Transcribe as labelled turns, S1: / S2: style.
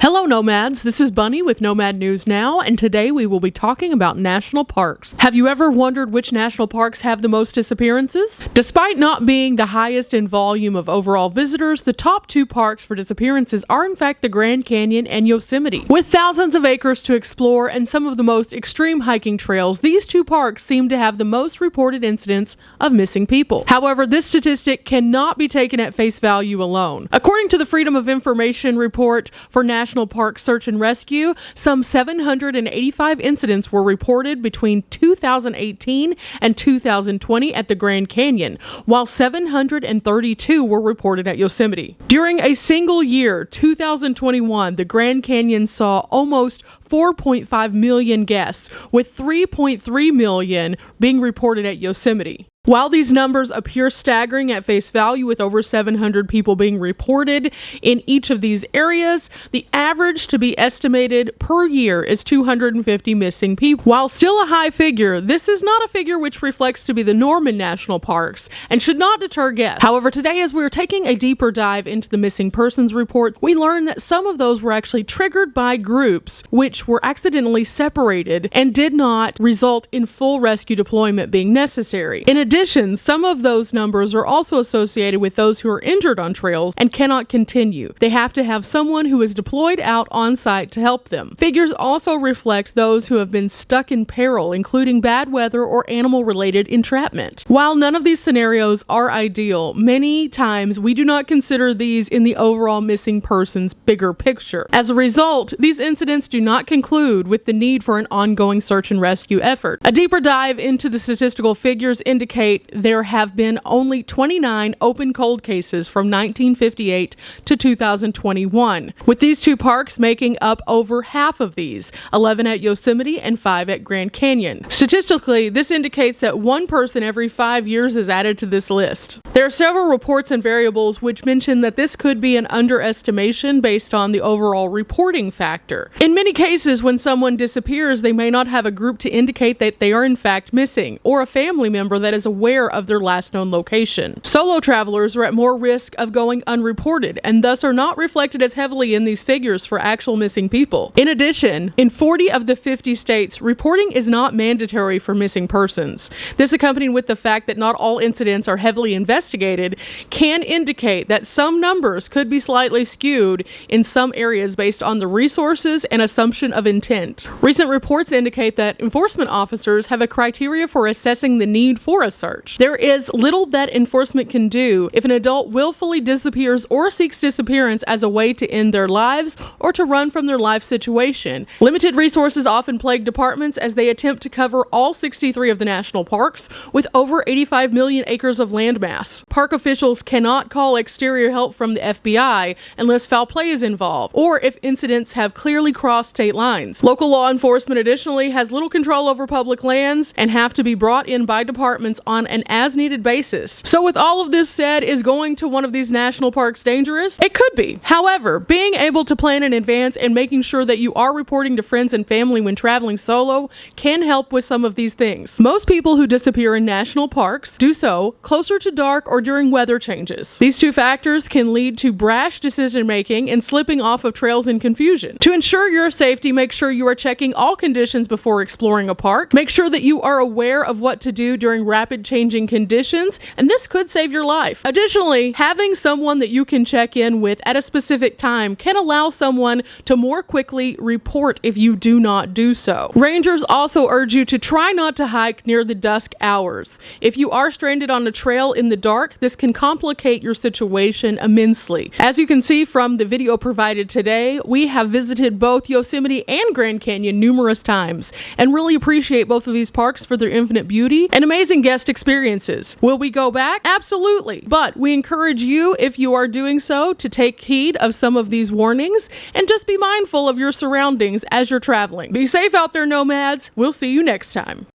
S1: Hello Nomads, this is Bunny with Nomad News Now, and today we will be talking about national parks. Have you ever wondered which national parks have the most disappearances? Despite not being the highest in volume of overall visitors, the top two parks for disappearances are in fact the Grand Canyon and Yosemite. With thousands of acres to explore and some of the most extreme hiking trails, these two parks seem to have the most reported incidents of missing people. However, this statistic cannot be taken at face value alone. According to the Freedom of Information report for National Park Search and Rescue, some 785 incidents were reported between 2018 and 2020 at the Grand Canyon, while 732 were reported at Yosemite. During a single year, 2021, the Grand Canyon saw almost 4.5 million guests, with 3.3 million being reported at Yosemite. While these numbers appear staggering at face value, with over 700 people being reported in each of these areas, the average to be estimated per year is 250 missing people. While still a high figure, this is not a figure which reflects to be the norm in national parks and should not deter guests. However, today, as we're taking a deeper dive into the missing persons report, we learned that some of those were actually triggered by groups which were accidentally separated and did not result in full rescue deployment being necessary. In addition, some of those numbers are also associated with those who are injured on trails and cannot continue. They have to have someone who is deployed out on site to help them. Figures also reflect those who have been stuck in peril, including bad weather or animal-related entrapment. While none of these scenarios are ideal, many times we do not consider these in the overall missing persons bigger picture. As a result, these incidents do not conclude with the need for an ongoing search and rescue effort. A deeper dive into the statistical figures indicate there have been only 29 open cold cases from 1958 to 2021, with these two parks making up over half of these, 11 at Yosemite and 5 at Grand Canyon. Statistically, this indicates that one person every 5 years is added to this list. There are several reports and variables which mention that this could be an underestimation based on the overall reporting factor. In many cases, when someone disappears, they may not have a group to indicate that they are in fact missing, or a family member that is aware of their last known location. Solo travelers are at more risk of going unreported and thus are not reflected as heavily in these figures for actual missing people. In addition, in 40 of the 50 states, reporting is not mandatory for missing persons. This, accompanied with the fact that not all incidents are heavily investigated, can indicate that some numbers could be slightly skewed in some areas based on the resources and assumption of intent. Recent reports indicate that enforcement officers have a criteria for assessing the need for a search. There is little that enforcement can do if an adult willfully disappears or seeks disappearance as a way to end their lives or to run from their life situation. Limited resources often plague departments as they attempt to cover all 63 of the national parks with over 85 million acres of landmass. Park officials cannot call exterior help from the FBI unless foul play is involved or if incidents have clearly crossed state lines. Local law enforcement additionally has little control over public lands and have to be brought in by departments on an as-needed basis. So with all of this said, is going to one of these national parks dangerous? It could be. However, being able to plan in advance and making sure that you are reporting to friends and family when traveling solo can help with some of these things. Most people who disappear in national parks do so closer to dark or during weather changes. These two factors can lead to brash decision-making and slipping off of trails in confusion. To ensure your safety, make sure you are checking all conditions before exploring a park. Make sure that you are aware of what to do during rapid changing conditions, and this could save your life. Additionally, having someone that you can check in with at a specific time can allow someone to more quickly report if you do not do so. Rangers also urge you to try not to hike near the dusk hours. If you are stranded on a trail in the dark, this can complicate your situation immensely. As you can see from the video provided today, we have visited both Yosemite and Grand Canyon numerous times and really appreciate both of these parks for their infinite beauty and amazing guest experiences. Will we go back? Absolutely. But we encourage you, if you are doing so, to take heed of some of these warnings and just be mindful of your surroundings as you're traveling. Be safe out there, nomads. We'll see you next time.